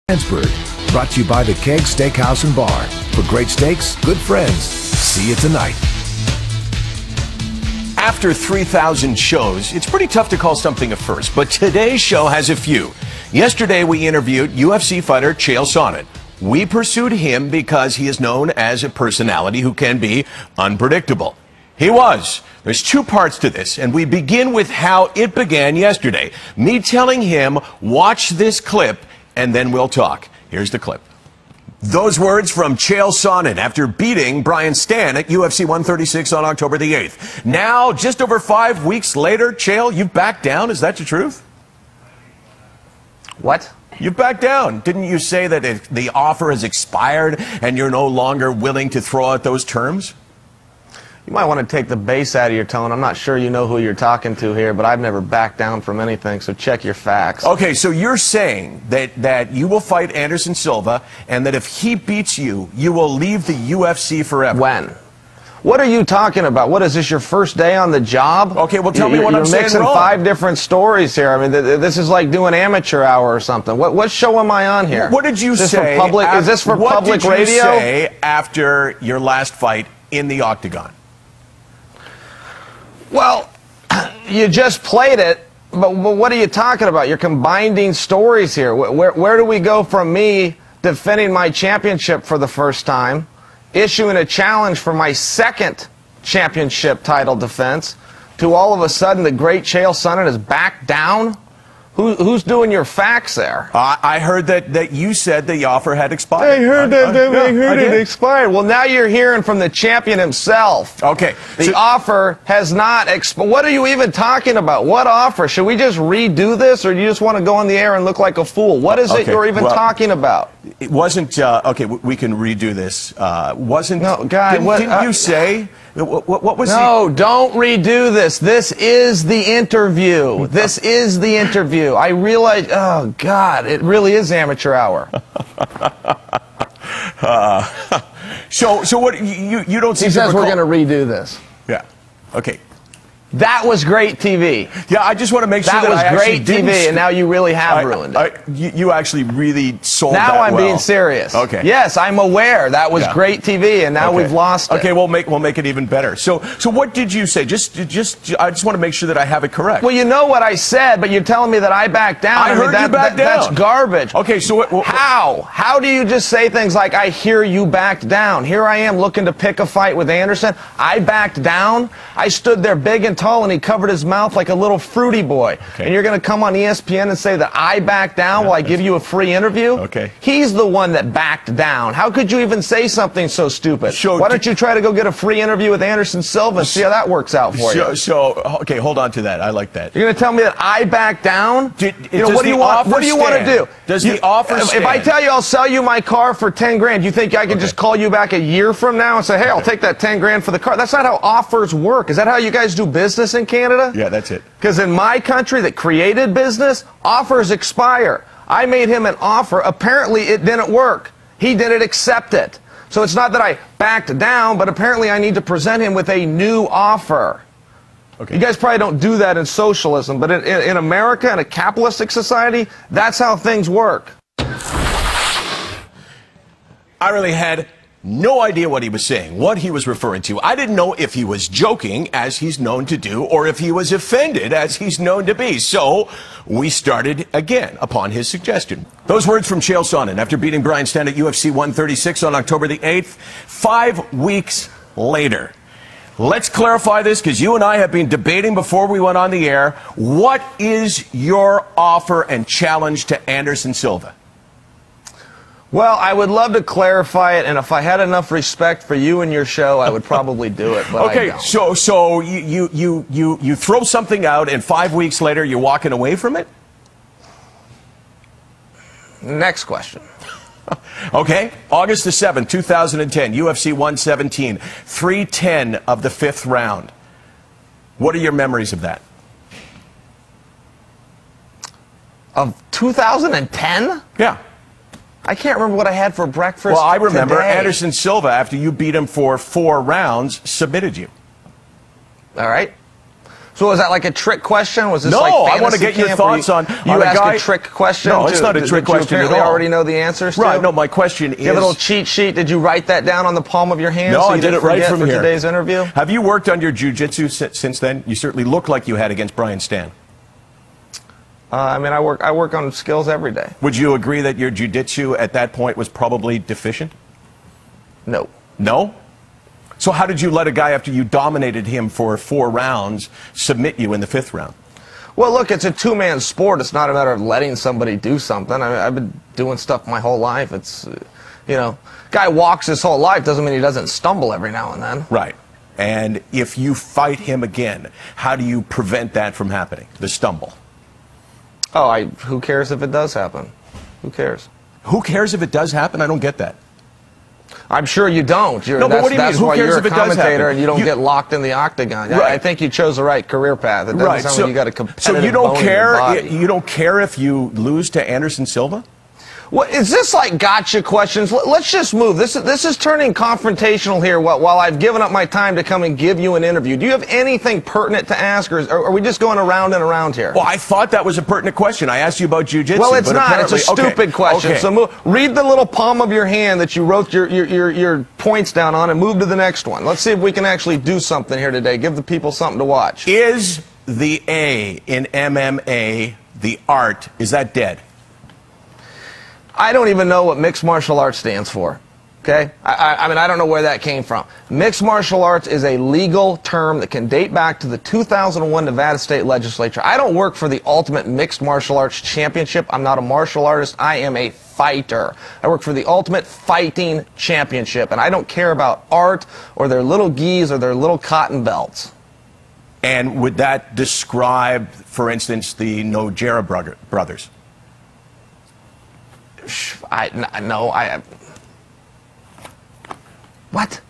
Landsberg, brought to you by the Keg Steakhouse and Bar. For great steaks, good friends. See you tonight. After 3,000 shows, it's pretty tough to call something a first, but today's show has a few. Yesterday, we interviewed UFC fighter Chael Sonnen. We pursued him because he is known as a personality who can be unpredictable. He was. There's two parts to this, and we begin with how it began yesterday. Me telling him, watch this clip, and then we'll talk. Here's the clip. Those words from Chael Sonnen after beating Brian Stann at UFC 136 on October the 8th. Now, just over 5 weeks later, Chael, you've backed down. Is that the truth? What? You've backed down. Didn't you say that the offer has expired and you're no longer willing to throw out those terms? You might want to take the bass out of your tone. I'm not sure you know who you're talking to here, but I've never backed down from anything, so check your facts. Okay, so you're saying that you will fight Anderson Silva and that if he beats you, you will leave the UFC forever. When? What are you talking about? What is this, your first day on the job? Okay, well, tell me what I'm saying wrong. You're mixing 5 different stories here. I mean, this is like doing amateur hour or something. What show am I on here? What did you say? Is this for public radio? What did you say after your last fight in the octagon? Well, you just played it, but what are you talking about? You're combining stories here. Where do we go from me defending my championship for the first time, issuing a challenge for my second championship title defense, to all of a sudden the great Chael Sonnen is back down? Who's doing your facts there? I heard that you said the offer had expired. I heard it expired. Well, now you're hearing from the champion himself. Okay. The offer has not expired. What are you even talking about? What offer? Should we just redo this, or do you just want to go on the air and look like a fool? What is it you're even talking about? It wasn't, okay, we can redo this. Wasn't, no, guy, didn't you say, what was No, don't redo this. This is the interview. This is the interview. I realize, oh, God, it really is amateur hour. So what, you don't see... He says we're going to redo this. Yeah, okay. That was great TV. Yeah, I just want to make sure that was great TV, and now you really have ruined it. You actually really sold that well. Now I'm being serious. Okay. Yes, I'm aware that was great TV, and now we've lost it. Okay, we'll make it even better. So what did you say? I just want to make sure that I have it correct. Well, you know what I said, but you're telling me that I backed down. I heard you backed down. That's garbage. Okay, so how? How do you just say things like, I hear you backed down? Here I am looking to pick a fight with Anderson. I backed down. I stood there big and tall, and he covered his mouth like a little fruity boy. Okay. And you're going to come on ESPN and say that I backed down while I give you a free interview? Okay. He's the one that backed down. How could you even say something so stupid? Why don't you try to go get a free interview with Anderson Silva and see how that works out for you? Okay, hold on to that. I like that. You're going to tell me that I backed down? What do you want to do? Does the offer stand? If I tell you I'll sell you my car for 10 grand, you think I can just call you back a year from now and say, hey, I'll take that 10 grand for the car? That's not how offers work. Is that how you guys do business in Canada? Yeah, that's it. Because in my country that created business, offers expire. I made him an offer. Apparently, it didn't work. He didn't accept it. So it's not that I backed down, but apparently I need to present him with a new offer. Okay. You guys probably don't do that in socialism, but in America, in a capitalistic society, that's how things work. I really had no idea what he was saying, what he was referring to. I didn't know if he was joking, as he's known to do, or if he was offended, as he's known to be. So we started again upon his suggestion. Those words from Chael Sonnen after beating Brian Stann at UFC 136 on October the 8th, 5 weeks later. Let's clarify this, because you and I have been debating before we went on the air. What is your offer and challenge to Anderson Silva? Well, I would love to clarify it, and if I had enough respect for you and your show, I would probably do it, but okay, I don't. so you throw something out, and 5 weeks later you're walking away from it? Next question. Okay, August the 7th, 2010, UFC 117, 3:10 of the 5th round. What are your memories of that? Of 2010? Yeah. I can't remember what I had for breakfast. Well, I remember today. Anderson Silva, after you beat him for 4 rounds, submitted you. All right. So was that like a trick question? Was this No, like I want to get your thoughts on you a ask guy. A trick question? No, it's not a trick question at all. You already know the answers to? Right. No, my question is. You have a little cheat sheet. Did you write that down on the palm of your hand? No, so I did it right from for here. Today's interview. Have you worked on your jiu-jitsu since then? You certainly look like you had against Brian Stan. I mean, I work on skills every day. Would you agree that your jiu-jitsu at that point was probably deficient? No. No? So how did you let a guy, after you dominated him for 4 rounds, submit you in the 5th round? Well, look, it's a two-man sport. It's not a matter of letting somebody do something. I mean, I've been doing stuff my whole life. It's, you know, guy walks his whole life doesn't mean he doesn't stumble every now and then. Right. And if you fight him again, how do you prevent that from happening, the stumble? Oh, who cares if it does happen? Who cares? Who cares if it does happen? I don't get that. I'm sure you don't. No, but what do you mean? Who cares if it does happen? That's why you're a commentator and you don't get locked in the octagon. Right. I think you chose the right career path. It doesn't sound like you got a competitive So you don't bone in your care? body. You don't care if you lose to Anderson Silva? Well, is this like gotcha questions? Let's just move. This is turning confrontational here while I've given up my time to come and give you an interview. Do you have anything pertinent to ask, or are we just going around and around here? Well, I thought that was a pertinent question. I asked you about jiu-jitsu. Well, it's not. It's a stupid question. Okay. So read the little palm of your hand that you wrote your points down on and move to the next one. Let's see if we can actually do something here today. Give the people something to watch. Is the A in MMA, the art, is that dead? I don't even know what mixed martial arts stands for. Okay? I mean, I don't know where that came from. Mixed martial arts is a legal term that can date back to the 2001 Nevada State Legislature. I don't work for the Ultimate Mixed Martial Arts Championship. I'm not a martial artist. I am a fighter. I work for the Ultimate Fighting Championship, and I don't care about art or their little gis or their little cotton belts. And would that describe, for instance, the Nojera brothers? What?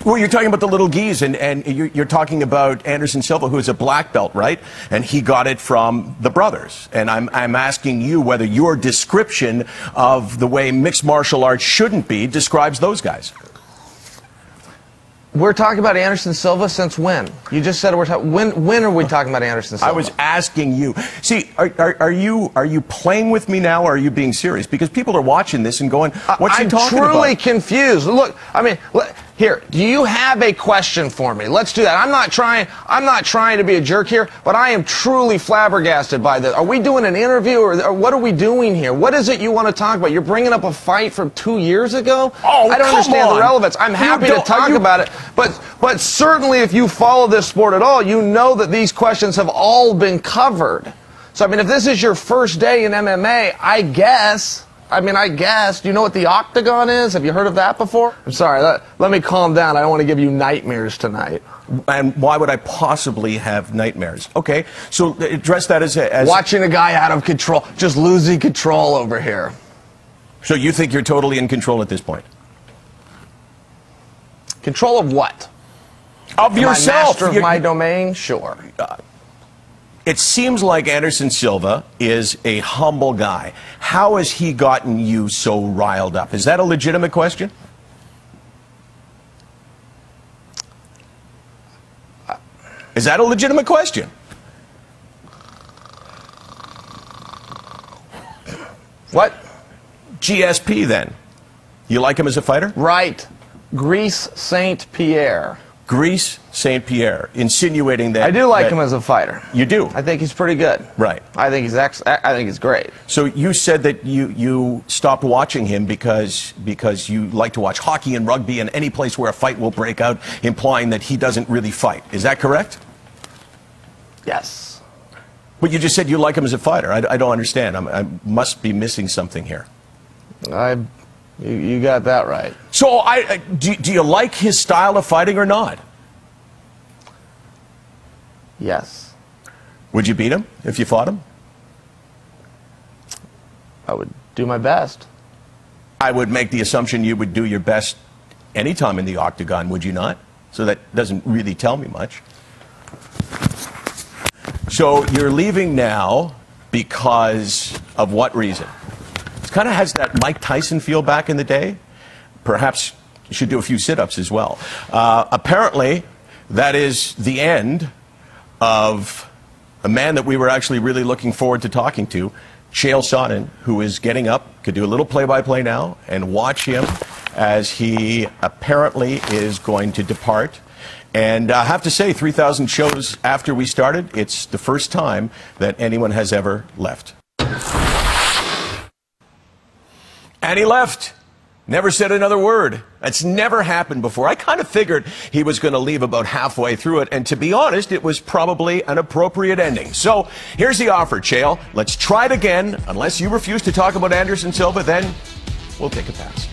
Well, you're talking about the little gis, and you're talking about Anderson Silva, who is a black belt, right? And he got it from the brothers. And I'm asking you whether your description of the way mixed martial arts shouldn't be describes those guys. We're talking about Anderson Silva since when? You just said we're talking. When are we talking about Anderson Silva? I was asking you. See, are you playing with me now, or are you being serious? Because people are watching this and going, "What's he talking about?" I'm truly confused. Look, I mean, here. Do you have a question for me? Let's do that. I'm not trying to be a jerk here, but I am truly flabbergasted by this. Are we doing an interview, or what are we doing here? What is it you want to talk about? You're bringing up a fight from 2 years ago? Oh, I don't understand the relevance. I'm happy to talk about it, but certainly if you follow this sport at all, you know that these questions have all been covered. So I mean, if this is your first day in MMA, I guess. Do you know what the octagon is? Have you heard of that before? I'm sorry, let me calm down. I don't want to give you nightmares tonight. And why would I possibly have nightmares? Okay, so address that as watching a guy out of control, just losing control over here. So you think you're totally in control at this point? Control of what? Of yourself. Master of my domain? Sure. It seems like Anderson Silva is a humble guy. How has he gotten you so riled up? Is that a legitimate question? Is that a legitimate question? What? GSP, then. You like him as a fighter? Right. Greece St. Pierre. Greece St. Pierre, insinuating that... I do like him as a fighter. You do? I think he's pretty good. Right. I think he's great. So you said that you stopped watching him because you like to watch hockey and rugby and any place where a fight will break out, implying that he doesn't really fight. Is that correct? Yes. But you just said you like him as a fighter. I don't understand. I must be missing something here. You got that right. So do you like his style of fighting or not? Yes. Would you beat him if you fought him? I would do my best. I would make the assumption you would do your best anytime in the octagon, would you not? So that doesn't really tell me much. So you're leaving now because of what reason? It kind of has that Mike Tyson feel back in the day. Perhaps you should do a few sit-ups as well. Apparently, that is the end of a man that we were actually really looking forward to talking to, Chael Sonnen, who is getting up, could do a little play-by-play now, and watch him as he apparently is going to depart. And I have to say, 3,000 shows after we started, it's the first time that anyone has ever left. And he left. Never said another word. That's never happened before. I kind of figured he was going to leave about halfway through it, and to be honest, it was probably an appropriate ending. So here's the offer, Chael. Let's try it again. Unless you refuse to talk about Anderson Silva, then we'll take a pass.